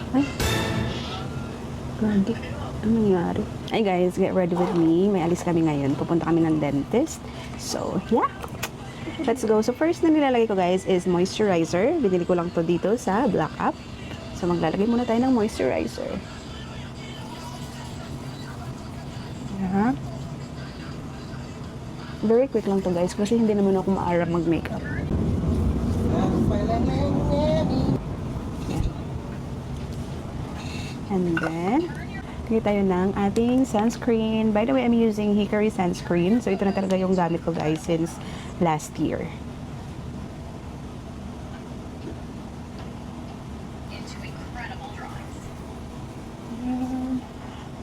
Ay, grabe. Ano nangyari? Ay guys, get ready with me. May alis kami ngayon. Pupunta kami ng dentist. So, yeah. Let's go. So, first na nilalagay ko guys is moisturizer. Binili ko lang to dito sa Black Up. So, maglalagay muna tayo ng moisturizer. Yeah. Very quick lang to guys kasi hindi naman ako maarap mag-makeup. And then, lagay tayo ng ating sunscreen. By the way, I'm using Hickory sunscreen. So, ito na talaga yung gamit ko guys since last year.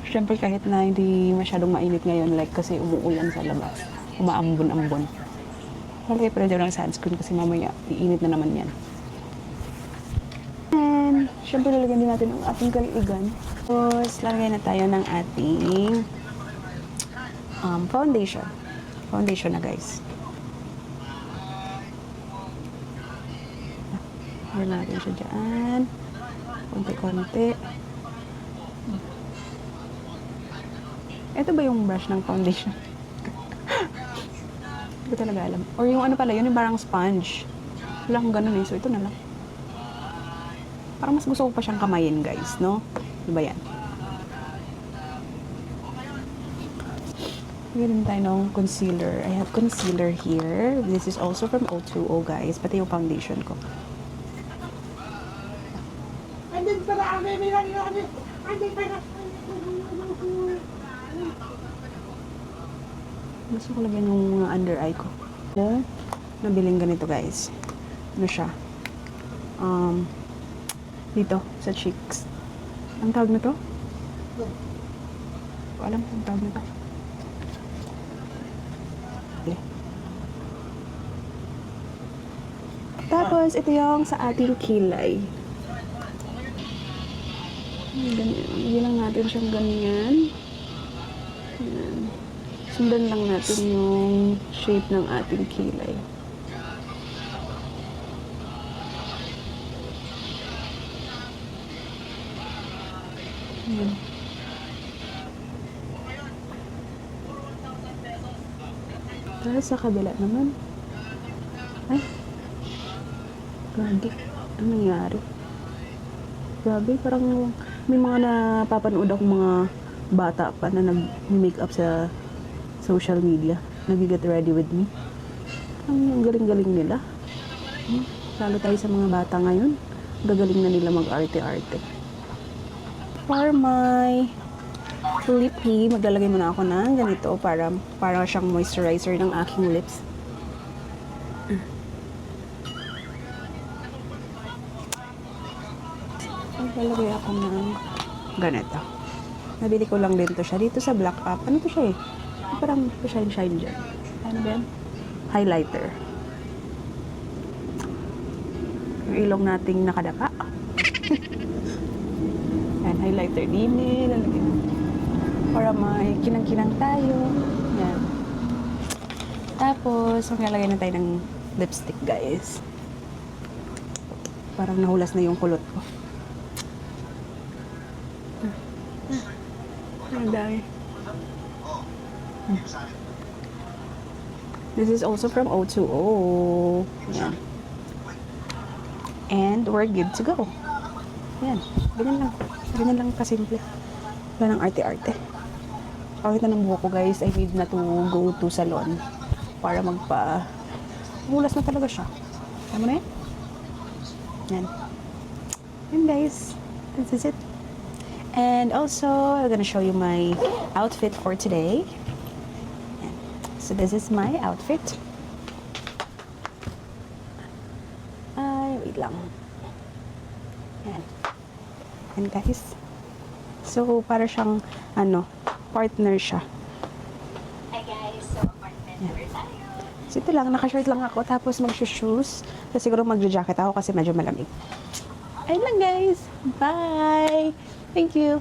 Siyempre kahit na hindi masyadong mainit ngayon, like kasi umuulan sa labas, umaambon-ambon. Lagay pa rin daw ng sunscreen kasi mamaya iinit na naman yan. And siyempre lalagyan din natin ang ating kaliigan. Tapos lalagay na tayo ng ating foundation. Foundation na guys. Lagyan natin siya dyan. Konti-konti. Ito ba yung brush ng foundation? Hindi ko talaga alam. Or yung ano pala, yun yung parang sponge. Wala akong ganun eh. So, ito na lang. Parang mas gusto ko pa siyang kamayin, guys, no? Diba yan? Lagyan tayo ng concealer. I have concealer here. This is also from O2O, guys. Pati yung foundation ko. Gusto ko lagyan yung mga under eye ko. So, nabiling ganito guys. Ano siya? Dito, sa cheeks. Ang tawag nito? Alam ko ang tawag nito. Tapos, ito yung sa ating kilay. Ganyan. Hindi lang natin siyang ganyan. Ayan. Sundan lang natin yung shape ng ating kilay. Ayan. Tapos sa kabila naman. Ay! Grabe. Ano nangyari? Grabe, parang may mga napapanood akong mga bata pa na nag-makeup sa social media. Nag-get ready with me. Ang galing-galing nila. Lalo tayo sa mga bata ngayon. Gagaling na nila mag-arte-arte. For my lippy, maglalagay muna ako ng ganito para siyang moisturizer ng aking lips. Maglalagay ako ng ganito. Nabili ko lang din to siya. Dito sa Black Up. Ano to siya eh? Parang shine-shine dyan. Ano ba yan? Highlighter. Yung ilong nating nakadapa. Yan, highlighter din eh. Lalagyan. Para may kinang-kinang tayo. Yan. Tapos, maglalagay na tayo ng lipstick, guys. Parang nahulas na yung kulot ko. Ang dami. This is also from O2O. Yan. And we're good to go. Yan. Ganyan lang. Ganyan lang kasimple. Wala ng arte-arte. Pakita ng buhok ko guys, I need na to go to salon para mulas na talaga siya. Alam mo na yan? Yan. Yan guys. This is it. And also, I'm gonna show you my outfit for today. So this is my outfit. Ay, wait lang. Yan. Yan guys. So, para siyang, partner siya. Hi guys, so partner tayo. So ito lang, naka-shirt lang ako, tapos mag-shoes. So siguro mag-jacket ako kasi medyo malamig. Ayun lang guys. Bye! Thank you.